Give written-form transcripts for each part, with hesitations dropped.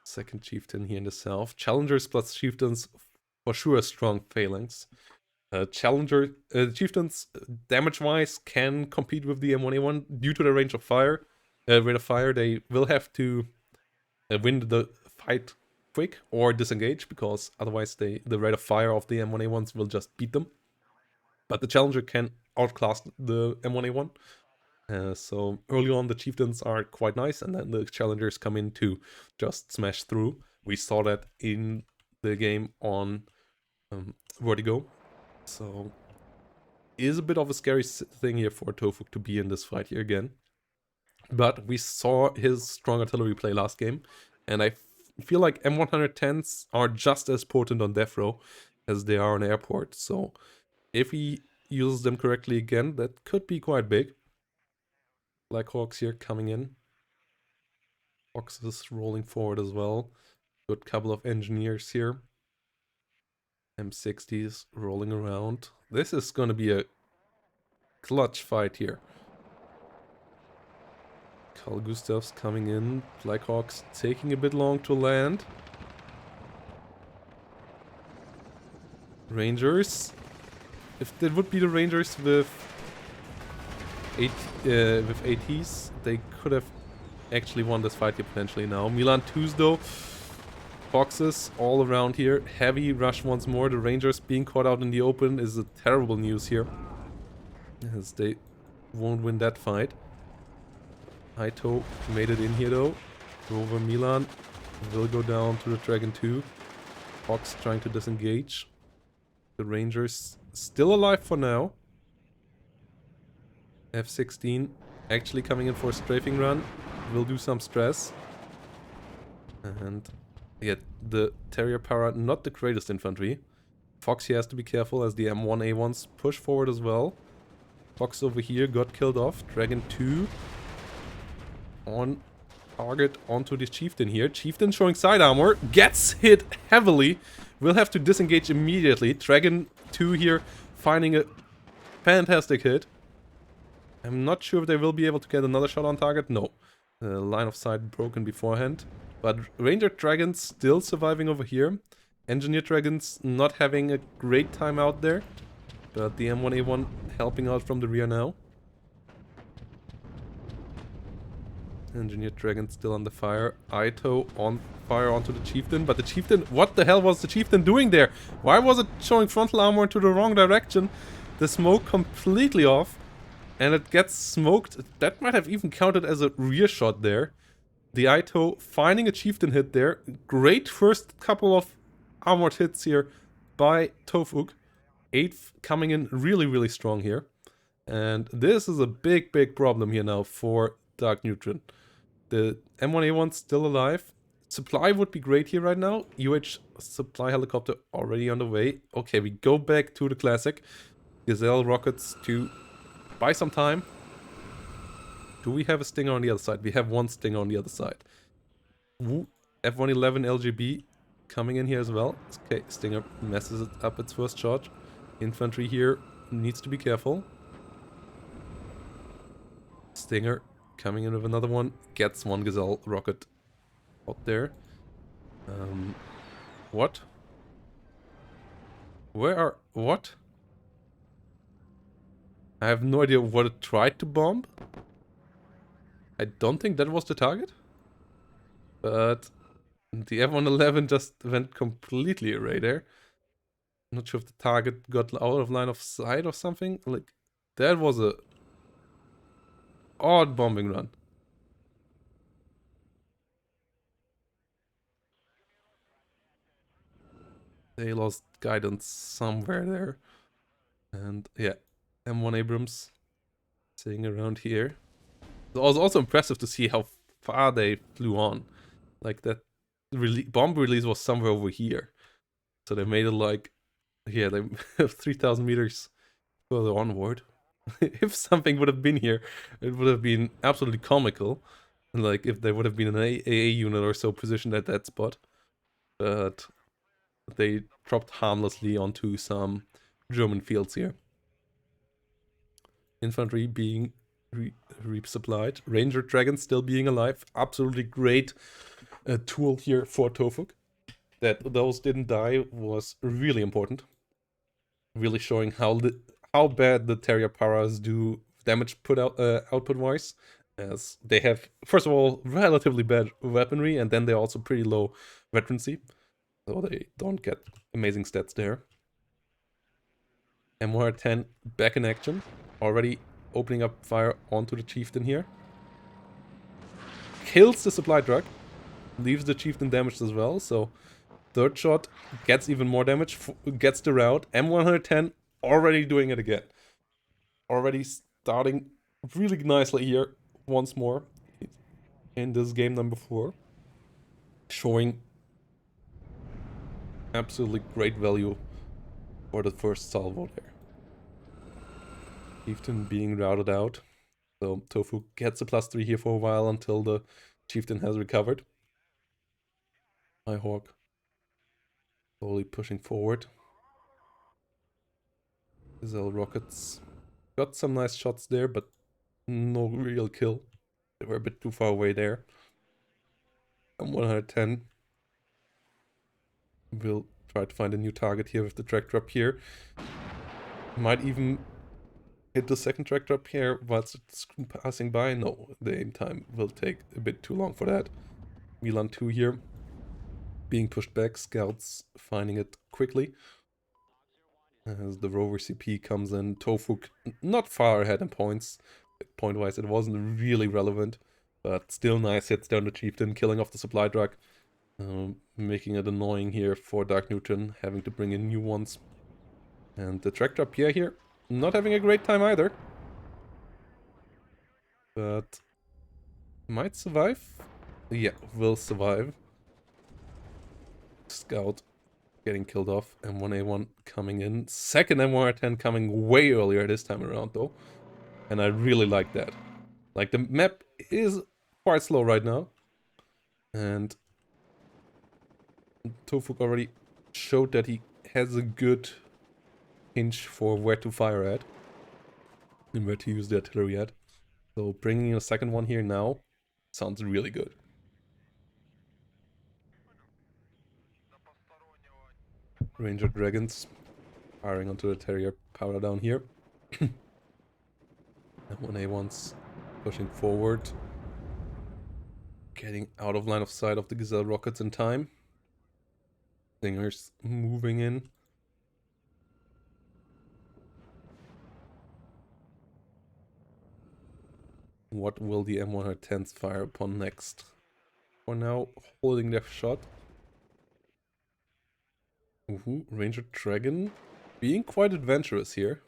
Second chieftain here in the south. Challengers plus chieftains for sure strong phalanx. Chieftains damage-wise can compete with the M1A1 due to the range of fire. Rate of fire, they will have to win the fight quick or disengage, because otherwise the rate of fire of the M1A1s will just beat them. But the challenger can outclass the M1A1. So early on the chieftains are quite nice, and then the challengers come in to just smash through. We saw that in the game on Vertigo. So is a bit of a scary thing here for Tofuk to be in this fight here again. But we saw his strong artillery play last game, and I feel like M110s are just as potent on death row as they are on airport. So if he uses them correctly again, that could be quite big. Black Hawks here coming in. Foxes rolling forward as well. Good couple of engineers here. M60s rolling around. This is going to be a clutch fight here. Carl Gustav's coming in. Black Hawks taking a bit long to land. Rangers. If it would be the Rangers with ATs, they could have actually won this fight here potentially now. Milan 2s though. Foxes all around here. Heavy rush once more. The Rangers being caught out in the open is a terrible news here, as they won't win that fight. Aito made it in here though. Rover Milan will go down to the Dragon 2. Fox trying to disengage. The Rangers still alive for now. F-16 actually coming in for a strafing run. Will do some stress. And yeah, the Terrier Para, not the greatest infantry. Fox here has to be careful as the M1A1s push forward as well. Fox over here got killed off. Dragon 2 on target onto the Chieftain here. Chieftain showing side armor. Gets hit heavily. Will have to disengage immediately. Dragon 2 here finding a fantastic hit. I'm not sure if they will be able to get another shot on target. No. The line of sight broken beforehand. But Ranger Dragons still surviving over here. Engineer Dragons not having a great time out there. But the M1A1 helping out from the rear now. Engineer Dragon still under fire. Aito on fire onto the Chieftain. But the Chieftain... What the hell was the Chieftain doing there? Why was it showing frontal armor into the wrong direction? The smoke completely off. And it gets smoked. That might have even counted as a rear shot there. The Aito finding a Chieftain hit there. Great first couple of armored hits here by Tofuk. 8th coming in really, really strong here. And this is a big, big problem here now for darkneutron. The M1A1's still alive. Supply would be great here right now. UH supply helicopter already on the way. Okay, we go back to the classic. Gazelle rockets to buy some time. Do we have a Stinger on the other side? We have one Stinger on the other side. F111 LGB coming in here as well. Okay, Stinger messes it up its first charge. Infantry here needs to be careful. Stinger coming in with another one. Gets one Gazelle rocket out there. What? Where are... What? I have no idea what it tried to bomb. I don't think that was the target. But the F111 just went completely array there. Not sure if the target got out of line of sight or something. Like, that was a odd bombing run. They lost guidance somewhere there. And yeah, M1 Abrams sitting around here. It was also impressive to see how far they flew on. Like, that bomb release was somewhere over here. So they made it like, yeah, they have 3,000 meters further onward. If something would have been here, it would have been absolutely comical. Like, if there would have been an AA unit or so positioned at that spot. But they dropped harmlessly onto some German fields here. Infantry being resupplied. Ranger Dragons still being alive. Absolutely great tool here for Tofuk. That those didn't die was really important. Really showing how bad the Terrier Paras do damage output wise, as they have, first of all, relatively bad weaponry, and then they're also pretty low veterancy, so they don't get amazing stats there. M110 back in action, already opening up fire onto the chieftain here. Kills the supply truck, leaves the chieftain damaged as well, so third shot gets even more damage, gets the route. M110 already doing it again. Already starting really nicely here once more in this game number 4. Showing absolutely great value for the first salvo there. Chieftain being routed out. So Tofuk gets a +3 here for a while until the chieftain has recovered. Hawk slowly pushing forward. Gazelle rockets got some nice shots there, but no real kill. They were a bit too far away there. And 110 will try to find a new target here with the tractor up here. Might even hit the second tractor up here whilst it's passing by. No, the aim time will take a bit too long for that. Milan 2 here being pushed back. Scouts finding it quickly. As the rover CP comes in, Tofuk not far ahead in points. Point-wise, it wasn't really relevant, but still nice hits down the chieftain, killing off the supply truck, making it annoying here for darkneutron, having to bring in new ones. And the tractor Pierre here, not having a great time either, but might survive. Yeah, will survive. Scout getting killed off. M1A1 coming in. Second M110 coming way earlier this time around though. And I really like that. Like, the map is quite slow right now. And Tofuk already showed that he has a good hinge for where to fire at. And where to use the artillery at. So bringing in a second one here now sounds really good. Ranger Dragons firing onto the Terrier Power down here. M1A1's pushing forward. Getting out of line of sight of the Gazelle rockets in time. Stingers moving in. What will the M110s fire upon next? For now, holding their shot. Ranger Dragon being quite adventurous here.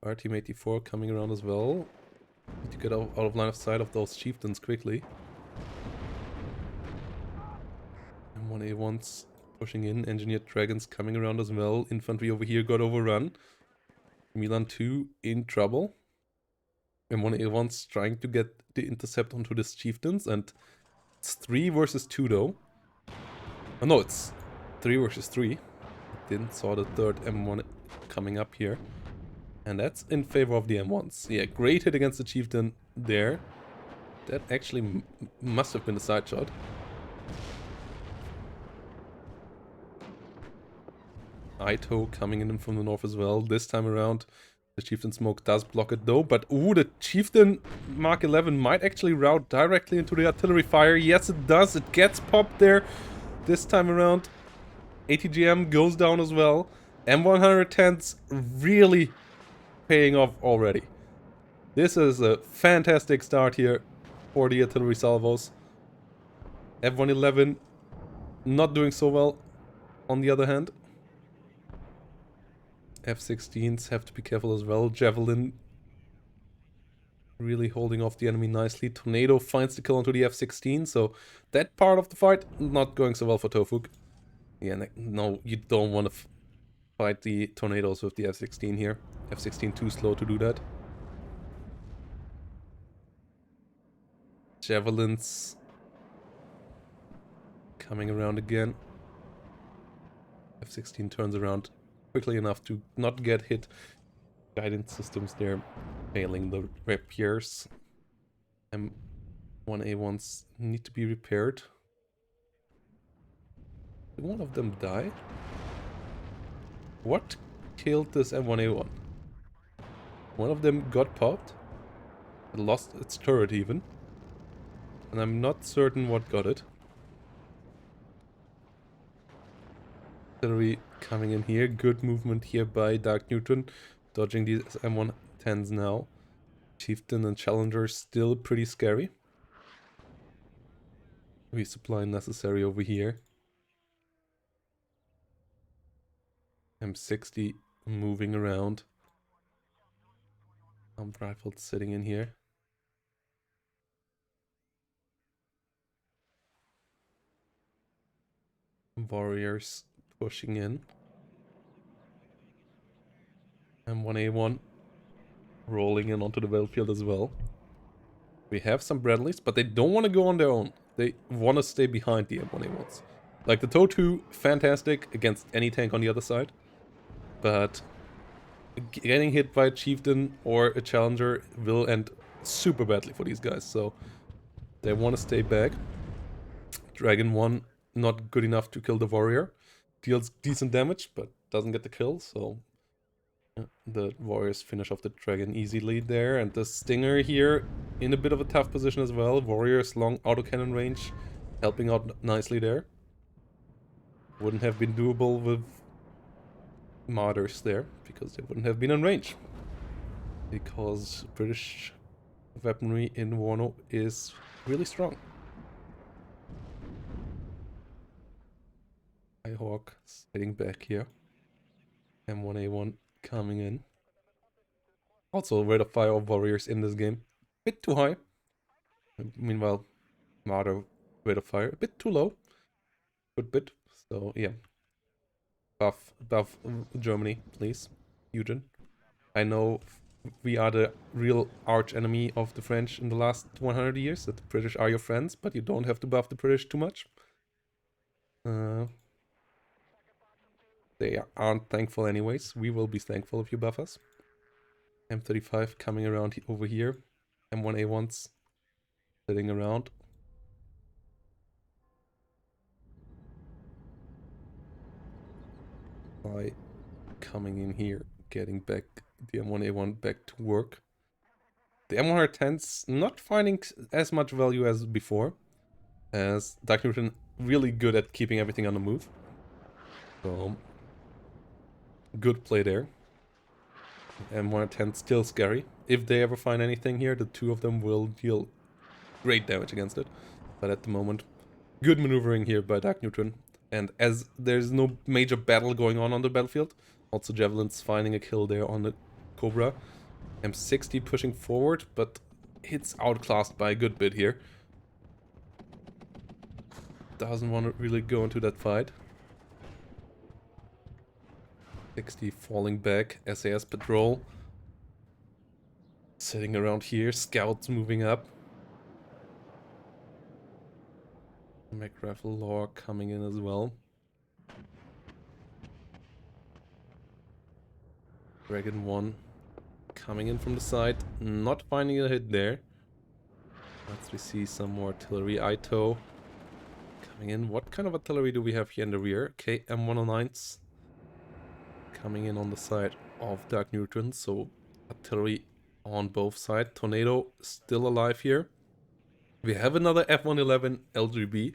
Our team 84 coming around as well. Need to get out of line of sight of those chieftains quickly. M1A1's pushing in. Engineered Dragons coming around as well. Infantry over here got overrun. Milan 2 in trouble. M1A1's trying to get the intercept onto these chieftains, and it's 3 versus 2 though. Oh no, it's 3 versus 3. Didn't saw the third M1 coming up here. And that's in favor of the M1s. Yeah, great hit against the chieftain there. That actually must have been a side shot. Ito coming in from the north as well. This time around, the chieftain smoke does block it though. But ooh, the chieftain Mark 11 might actually route directly into the artillery fire. Yes, it does. It gets popped there. This time around, ATGM goes down as well. M110's really paying off already. This is a fantastic start here for the artillery salvos. F111 not doing so well on the other hand. F-16s have to be careful as well. Javelin really holding off the enemy nicely. Tornado finds the kill onto the F-16, so that part of the fight not going so well for Tofuk. Yeah, no, you don't want to fight the tornadoes with the F-16 here. F-16 too slow to do that. Javelins coming around again. F-16 turns around quickly enough to not get hit. Guidance systems there failing the rapiers. 1A1s need to be repaired. Did one of them die? What killed this M1A1? One of them got popped. It lost its turret even. And I'm not certain what got it. Artillery coming in here. Good movement here by darkneutron. Dodging these M110s now. Chieftain and Challenger still pretty scary. Resupply necessary over here. M60 moving around. Armed rifles sitting in here. Warriors pushing in. M1A1 rolling in onto the battlefield as well. We have some Bradleys, but they don't want to go on their own. They want to stay behind the M1A1s. Like the TOW2, fantastic against any tank on the other side. But getting hit by a Chieftain or a Challenger will end super badly for these guys. So they want to stay back. Dragon 1, not good enough to kill the Warrior. Deals decent damage, but doesn't get the kill, so the Warriors finish off the Dragon easily there. And the Stinger here in a bit of a tough position as well. Warriors long autocannon range, helping out nicely there. Wouldn't have been doable with Martyrs there, because they wouldn't have been in range. Because British weaponry in WARNO is really strong. Hawk sitting back here. M1A1 coming in. Also, rate of fire of Warriors in this game. Bit too high. Meanwhile, Martyr rate of fire a bit too low. Good bit. So, yeah. Buff Germany, please. Eugen. I know we are the real arch enemy of the French in the last 100 years. That the British are your friends, but you don't have to buff the British too much. They aren't thankful anyways. We will be thankful if you buff us. M35 coming around over here. M1A1s sitting around. By coming in here, getting back the M1A1 back to work. The M110's not finding as much value as before, as darkneutron really good at keeping everything on the move. So good play there. M110 still scary. If they ever find anything here, the two of them will deal great damage against it. But at the moment, good maneuvering here by darkneutron. And as there's no major battle going on the battlefield, also Javelin's finding a kill there on the Cobra. M60 pushing forward, but it's outclassed by a good bit here. Doesn't want to really go into that fight. 60 falling back, SAS patrol. Sitting around here, scouts moving up. Mac Rifle Law coming in as well. Dragon 1 coming in from the side, not finding a hit there. Let's we see some more artillery. Ito coming in. What kind of artillery do we have here in the rear? Okay, M109s coming in on the side of darkneutron, so artillery on both sides. Tornado still alive here. We have another F111 LGB.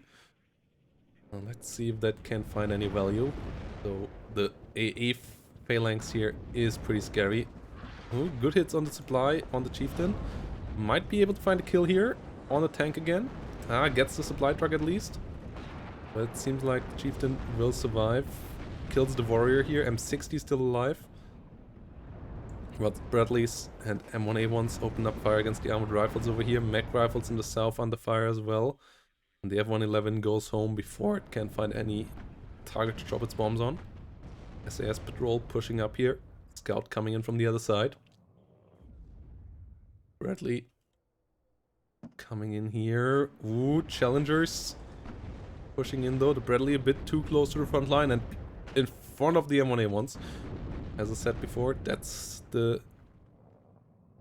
Let's see if that can find any value. So the AA phalanx here is pretty scary. Ooh, good hits on the supply on the Chieftain. Might be able to find a kill here on the tank again. Gets the supply truck at least. But it seems like the Chieftain will survive. Kills the Warrior here. M60 still alive. But Bradleys and M1A1s open up fire against the armored rifles over here. Mech rifles in the south under fire as well. And the F111 goes home before it can find any target to drop its bombs on. SAS patrol pushing up here. Scout coming in from the other side. Bradley coming in here. Ooh, Challengers pushing in though. The Bradley a bit too close to the front line and in front of the M1A1s. As I said before, that's the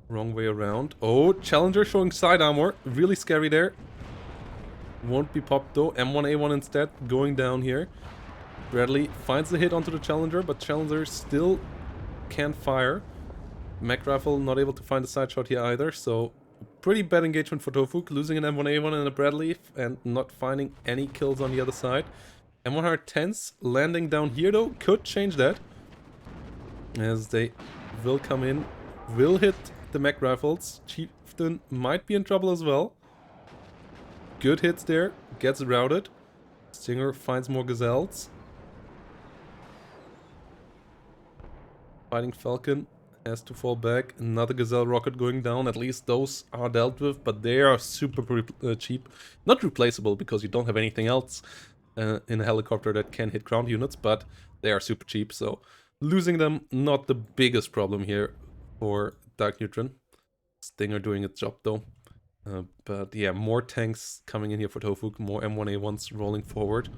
Wrong way around. Oh, Challenger showing side armor. Really scary there. Won't be popped though. M1A1 instead going down here. Bradley finds the hit onto the Challenger, but Challenger still can't fire. Mech Rifle not able to find a side shot here either, so pretty bad engagement for Tofuk, losing an M1A1 and a Bradley and not finding any kills on the other side. M110s landing down here though could change that, as they will come in, will hit the Mech Rifles. Chieftain might be in trouble as well. Good hits there, gets routed. Stinger finds more Gazelles. Fighting Falcon has to fall back. Another Gazelle rocket going down. At least those are dealt with, but they are super cheap. Not replaceable because you don't have anything else in a helicopter that can hit ground units, but they are super cheap, so losing them not the biggest problem here for Dark Neutron. Stinger doing its job though. But yeah, more tanks coming in here for Tofuk, more M1A1s rolling forward.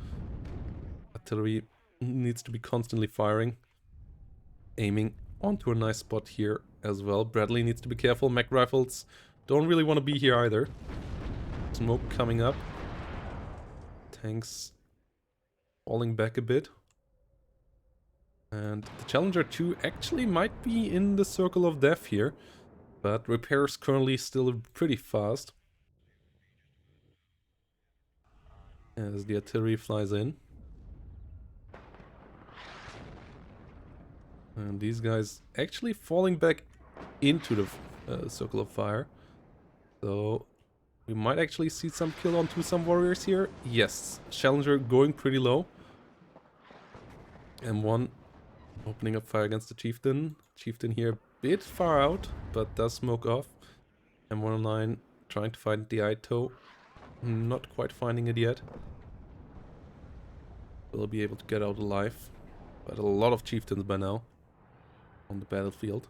Artillery needs to be constantly firing. Aiming onto a nice spot here as well. Bradley needs to be careful. Mech Rifles don't really want to be here either. Smoke coming up. Tanks falling back a bit. And the Challenger 2 actually might be in the circle of death here. But repairs currently still pretty fast. As the artillery flies in. And these guys actually falling back into the circle of fire. So we might actually see some kill onto some warriors here. Yes, Challenger going pretty low. M1 opening up fire against the Chieftain. Chieftain here a bit far out, but does smoke off. M109 trying to find the Ito. Not quite finding it yet. Will be able to get out alive. But a lot of Chieftains by now on the battlefield.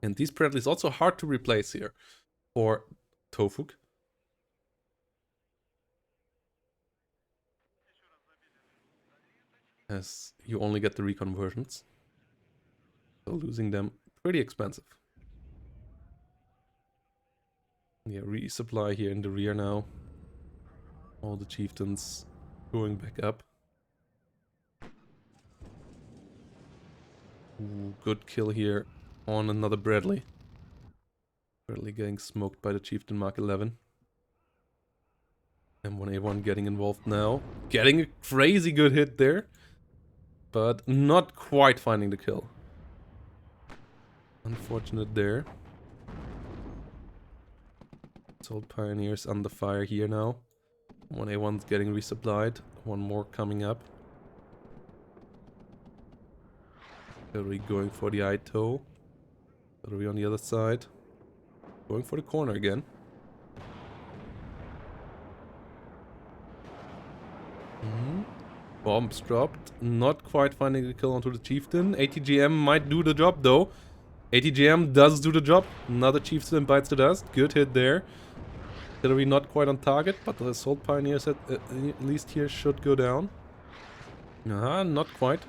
And these Bradleys also hard to replace here for Tofuk. As you only get the reconversions. So losing them pretty expensive. Yeah, resupply here in the rear now. All the Chieftains going back up. Ooh, good kill here on another Bradley. Bradley getting smoked by the Chieftain Mark 11. M1A1 getting involved now. Getting a crazy good hit there. But not quite finding the kill. Unfortunate there. Assault Pioneers under fire here now. 1A1's getting resupplied. One more coming up. Artillery going for the Ito. Artillery on the other side. Going for the corner again. Bombs dropped. Not quite finding a kill onto the Chieftain. ATGM might do the job though. ATGM does do the job. Another Chieftain bites the dust. Good hit there. Artillery not quite on target, but the Assault Pioneers at least here should go down. Not quite.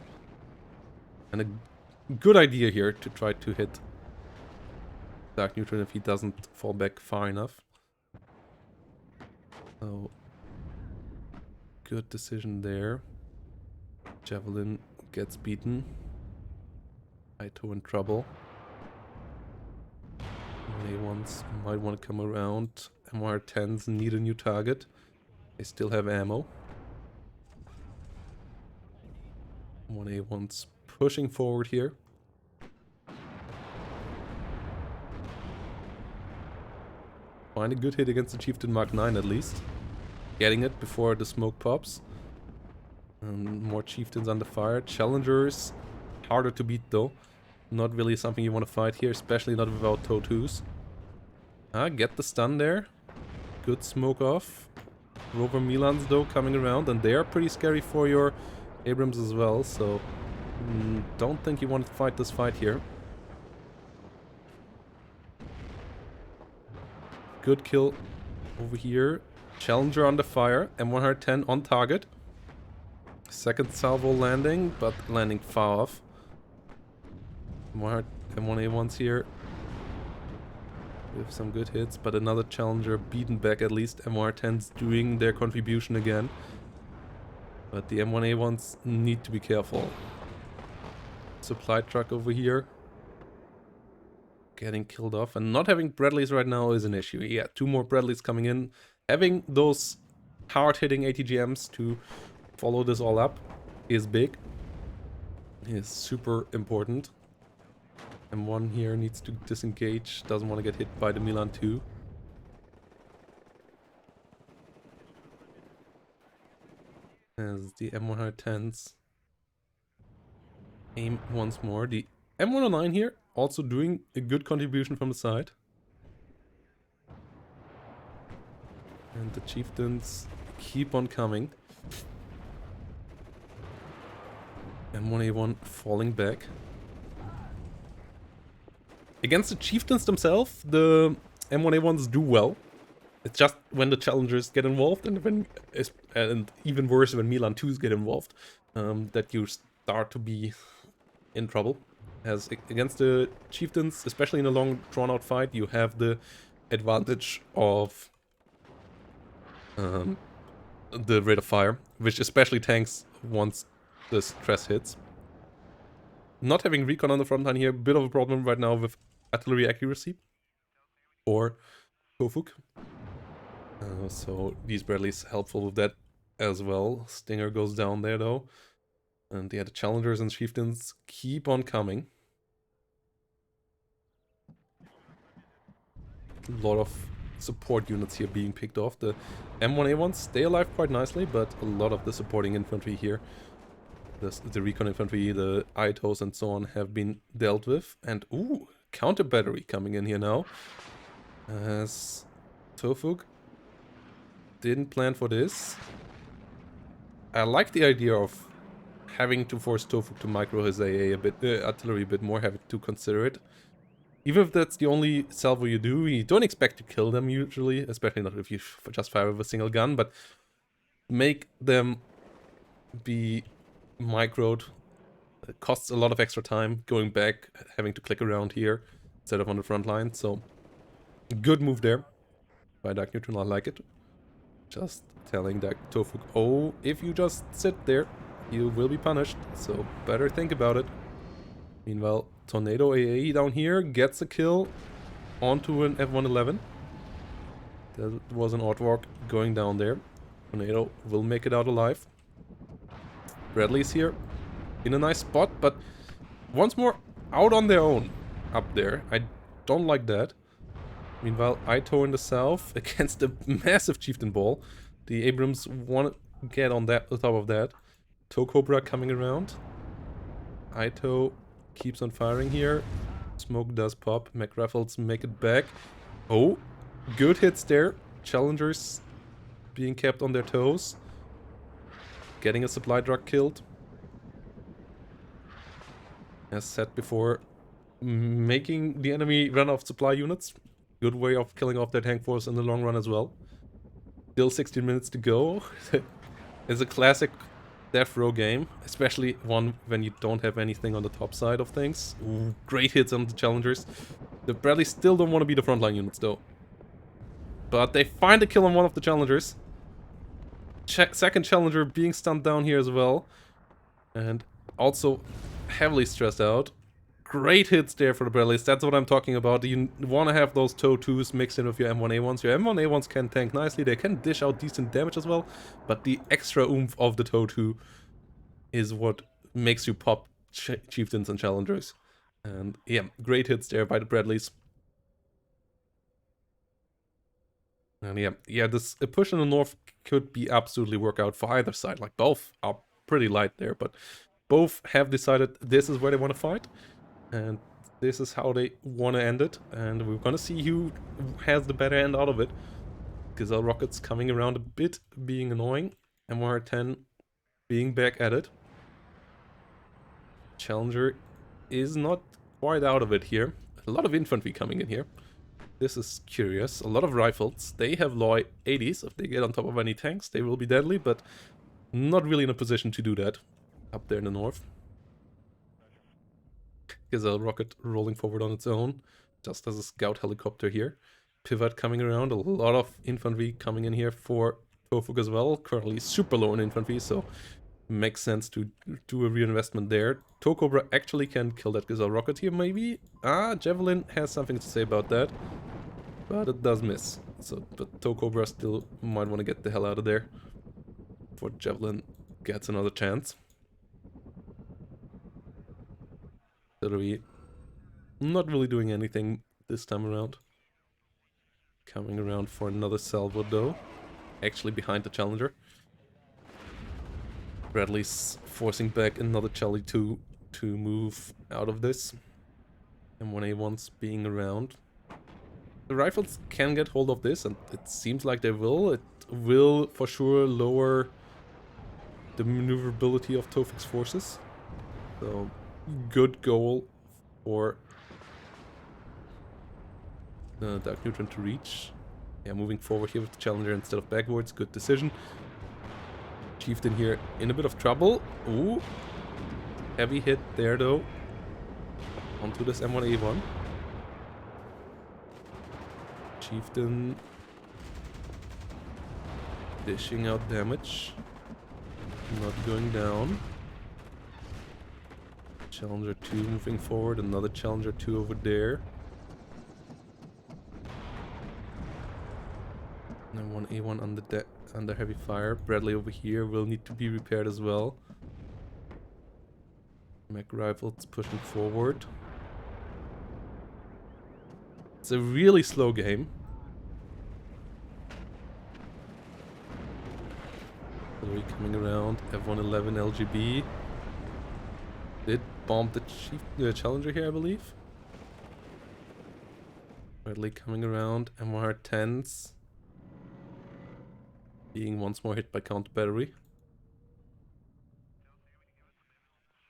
And a good idea here to try to hit Dark Neutron if he doesn't fall back far enough. So, good decision there. Javelin gets beaten. Ito in trouble. A1s might want to come around. MR10s need a new target. They still have ammo. 1A1's pushing forward here. Find a good hit against the Chieftain Mark 9 at least. Getting it before the smoke pops. And more Chieftains under fire. Challengers, harder to beat though. Not really something you want to fight here, especially not without TOW2s. Get the stun there. Good smoke off. Rover Milans though coming around, and they are pretty scary for your Abrams as well, so don't think you want to fight this fight here. Good kill over here. Challenger under fire. M110 on target. Second salvo landing, but landing far off. M1A1's here. with some good hits, but another challenger beaten back. At least MR10's doing their contribution again. But the M1A1s need to be careful. Supply truck over here. Getting killed off. And not having Bradleys right now is an issue. Yeah, 2 more Bradleys coming in. Having those hard-hitting ATGMs to follow this all up is big. Is super important. M1 here needs to disengage. Doesn't want to get hit by the Milan 2. As the M110s aim once more. The M109 here also doing a good contribution from the side. And the chieftains keep on coming. M1A1 falling back. Against the chieftains themselves, the M1A1s do well. It's just when the challengers get involved, and even worse when Milan 2s get involved, that you start to be in trouble. As against the chieftains, especially in a long drawn-out fight, you have the advantage of the rate of fire, which especially tanks once the stress hits. Not having recon on the front line here, bit of a problem right now with artillery accuracy or Tofuk. So these Bradleys helpful with that as well. Stinger goes down there though. And yeah, the challengers and chieftains keep on coming. A lot of support units here being picked off. The M1A1s stay alive quite nicely, but a lot of the supporting infantry here, the recon infantry, the ITOs and so on, have been dealt with. And ooh, counter battery coming in here now. As Tofuk didn't plan for this. I like the idea of having to force Tofuk to micro his AA a bit, artillery a bit more, having to consider it. Even if that's the only salvo you do, you don't expect to kill them usually, especially not if you just fire with a single gun, but make them be microed. It costs a lot of extra time going back, having to click around here instead of on the front line, so good move there by darkneutron. I like it. Just telling that Tofuk, oh, if you just sit there, you will be punished, so better think about it. Meanwhile, Tornado AA down here gets a kill onto an F111. There was an Aardvark going down there. Tornado will make it out alive. Bradley's here in a nice spot, but once more out on their own up there. I don't like that. Meanwhile, Ito in the south against a massive chieftain ball. The Abrams want to get on that, on top of that. Toe Cobra coming around. Ito keeps on firing here. Smoke does pop. Mac Raffles make it back. Oh, good hits there. Challengers being kept on their toes. Getting a supply truck killed. As said before, making the enemy run off supply units. Good way of killing off their tank force in the long run as well. Still 16 minutes to go. It's a classic death row game, especially one when you don't have anything on the top side of things. Ooh, great hits on the challengers. The Bradleys still don't want to be the frontline units though. But they find a kill on one of the challengers. Second challenger being stunned down here as well. And also heavily stressed out. Great hits there for the Bradleys. That's what I'm talking about. You want to have those TOW 2s mixed in with your M1A1s. Your M1A1s can tank nicely. They can dish out decent damage as well. But the extra oomph of the TOW 2 is what makes you pop chieftains and challengers. And yeah, great hits there by the Bradleys. And yeah, this a push in the north could be absolutely work out for either side. Like, both are pretty light there, but both have decided this is where they want to fight. And this is how they want to end it. And we're gonna see who has the better end out of it. Gazelle Rockets coming around a bit, being annoying. MR10 being back at it. Challenger is not quite out of it here. A lot of infantry coming in here. This is curious. A lot of rifles. They have low 80s. If they get on top of any tanks, they will be deadly, but not really in a position to do that up there in the north. Gazelle rocket rolling forward on its own. just as a scout helicopter here. Pivot coming around, a lot of infantry coming in here for Tofuk as well. Currently super low in infantry, so makes sense to do a reinvestment there. Tokobra actually can kill that Gazelle rocket here, maybe? Ah, Javelin has something to say about that, but it does miss. So, but Tokobra still might want to get the hell out of there before Javelin gets another chance. Artillery not really doing anything this time around. Coming around for another salvo though. Actually behind the Challenger. Bradley's forcing back another Charlie 2 to move out of this. M1A1's being around. The rifles can get hold of this, and it seems like they will. It will for sure lower the maneuverability of Tofuk's forces. So, good goal for the darkneutron to reach. Yeah, moving forward here with the Challenger instead of backwards. Good decision. Chieftain here in a bit of trouble. Ooh. Heavy hit there though. Onto this M1A1. Chieftain dishing out damage. Not going down. Challenger 2 moving forward. Another Challenger 2 over there. And M1A1 under heavy fire. Bradley over here will need to be repaired as well. Mech rifles pushing forward. It's a really slow game. Artillery coming around. F111 LGB. Did bomb the Challenger here, I believe. Bradley coming around. M110s. Being once more hit by counter battery.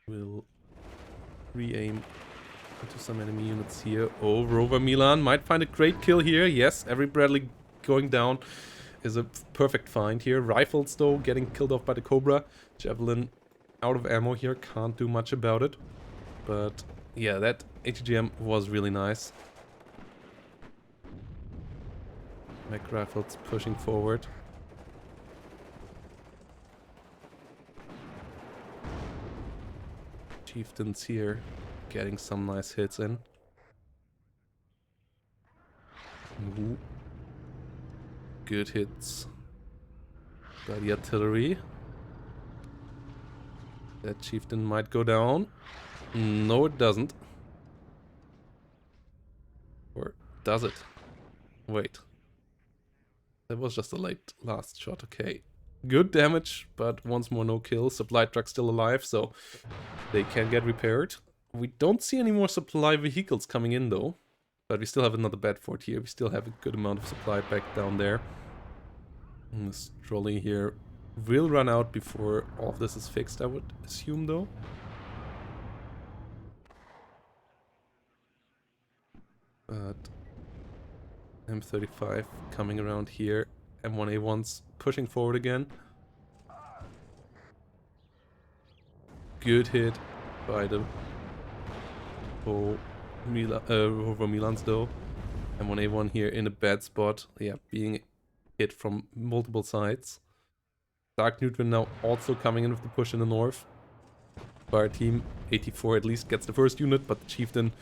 We'll re-aim into some enemy units here. Oh, Rover Milan might find a great kill here. Yes, every Bradley going down is a perfect find here. Rifles though getting killed off by the Cobra. Javelin out of ammo here, can't do much about it. But yeah, that ATGM was really nice. Mech rifles pushing forward. Chieftains here getting some nice hits in. Ooh. Good hits by the artillery. That chieftain might go down. No, it doesn't. Or does it? Wait. That was just a late last shot, okay. Good damage, but once more no kill. Supply truck still alive, so they can get repaired. We don't see any more supply vehicles coming in though. But we still have another bad fort here. We still have a good amount of supply back down there. And this trolley here will run out before all of this is fixed, I would assume though. But M35 coming around here. M1A1's pushing forward again. Good hit by the Rover Milans though. M1A1 here in a bad spot. Yeah, being hit from multiple sides. Darkneutron now also coming in with the push in the north. Fire team 84 at least gets the first unit, but the Chieftain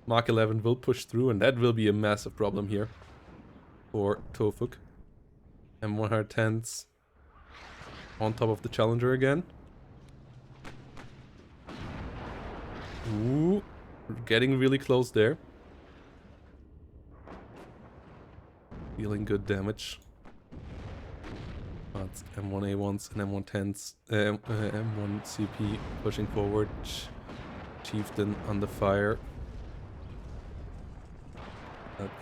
Mark 11 will push through, and that will be a massive problem here for Tofuk. M110s on top of the Challenger again. Ooh, getting really close there. Dealing good damage. But M1A1s and M110s, M1CP pushing forward. Chieftain under fire.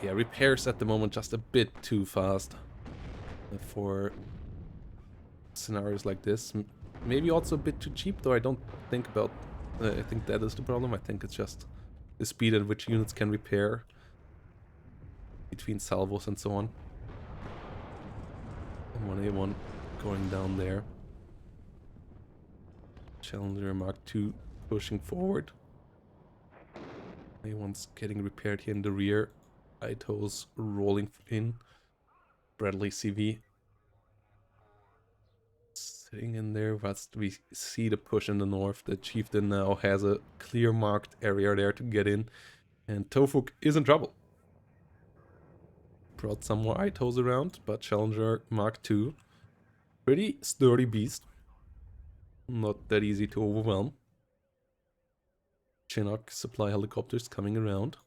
Yeah, repairs at the moment just a bit too fast for scenarios like this. Maybe also a bit too cheap, though. I don't think about... I think that is the problem. I think it's just the speed at which units can repair between salvos and so on. M1A1 going down there. Challenger Mark 2 pushing forward. One's getting repaired here in the rear. Ito's rolling in. Bradley CV sitting in there whilst we see the push in the north. The chieftain now has a clear marked area there to get in. And Tofuk is in trouble. Brought some more Itos around, but Challenger Mark II. Pretty sturdy beast. Not that easy to overwhelm. Chinook supply helicopters coming around.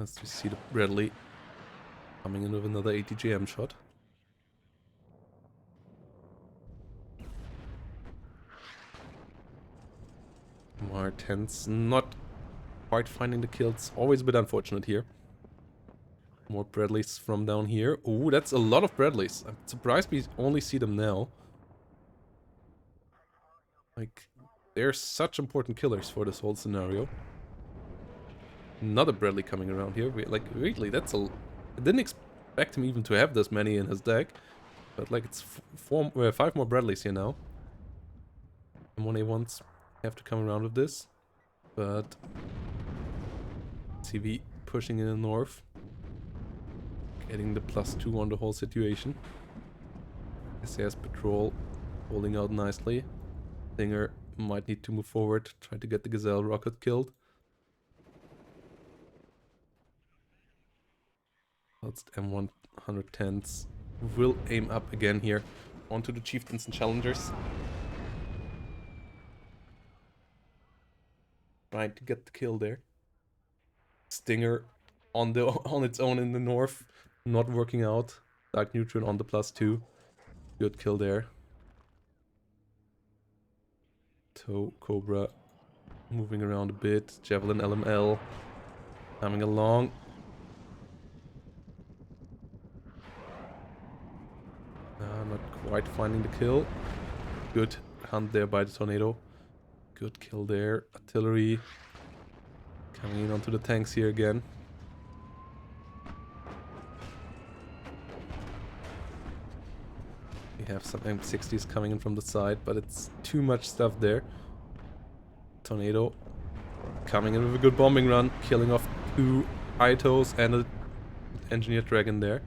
As we see the Bradley coming in with another ATGM shot. Mar-10's not quite finding the kills. Always a bit unfortunate here. More Bradleys from down here. Ooh, that's a lot of Bradleys. I'm surprised we only see them now. Like, they're such important killers for this whole scenario. Another Bradley coming around here. Like, really, that's a... I didn't expect him even to have this many in his deck. But, like, it's 5 more Bradleys here now. M1A1s have to come around with this. But... CV pushing in the north. Getting the +2 on the whole situation. SAS patrol holding out nicely. Stinger might need to move forward, try to get the Gazelle rocket killed. That's M110s. Will aim up again here onto the chieftains and challengers. Trying to get the kill there. Stinger on its own in the north, not working out. Darkneutron on the +2. Good kill there. Toe Cobra moving around a bit. Javelin LML coming along. Not quite finding the kill. Good hunt there by the tornado. Good kill there. Artillery coming in onto the tanks here again. We have some M60s coming in from the side, but it's too much stuff there. Tornado coming in with a good bombing run, killing off 2 Itos and an engineered dragon there.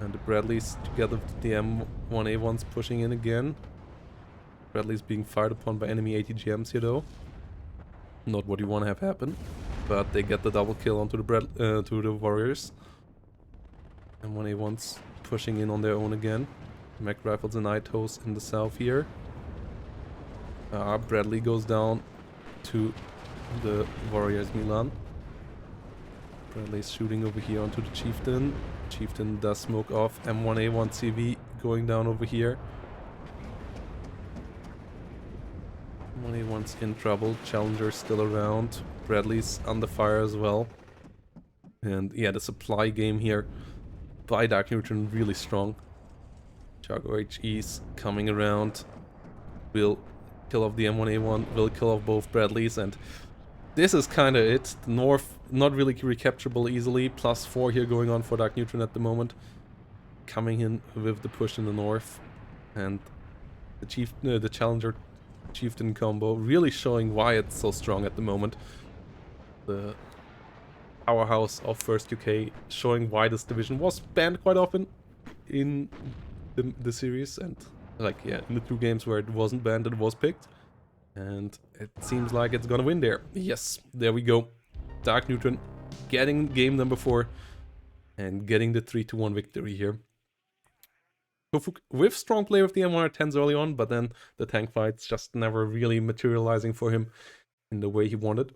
And the Bradleys together with the M1A1s pushing in again. Bradleys being fired upon by enemy ATGMs here though. Not what you want to have happen, but they get the double kill onto the to the warriors. M1A1s pushing in on their own again. Mech rifles and Itos in the south here. Bradley goes down to the warriors Milan. Bradley's shooting over here onto the chieftain. Chieftain does smoke off. M1A1 CV going down over here. M1A1's in trouble. Challenger's still around. Bradley's under fire as well. And yeah, the supply game here by darkneutron really strong. Chargo HE's coming around. Will kill off the M1A1. Will kill off both Bradleys, and this is kind of it. The north not really recapturable easily. +4 here going on for darkneutron at the moment. Coming in with the push in the north, and the challenger chieftain combo really showing why it's so strong at the moment. The powerhouse of First UK showing why this division was banned quite often in the series, and like yeah, in the 2 games where it wasn't banned it was picked, and it seems like it's gonna win there. Yes, there we go. darkneutron getting game number 4 and getting the 3-1 victory here. Tofuk with strong play with the M110s early on, but then the tank fights just never really materializing for him in the way he wanted.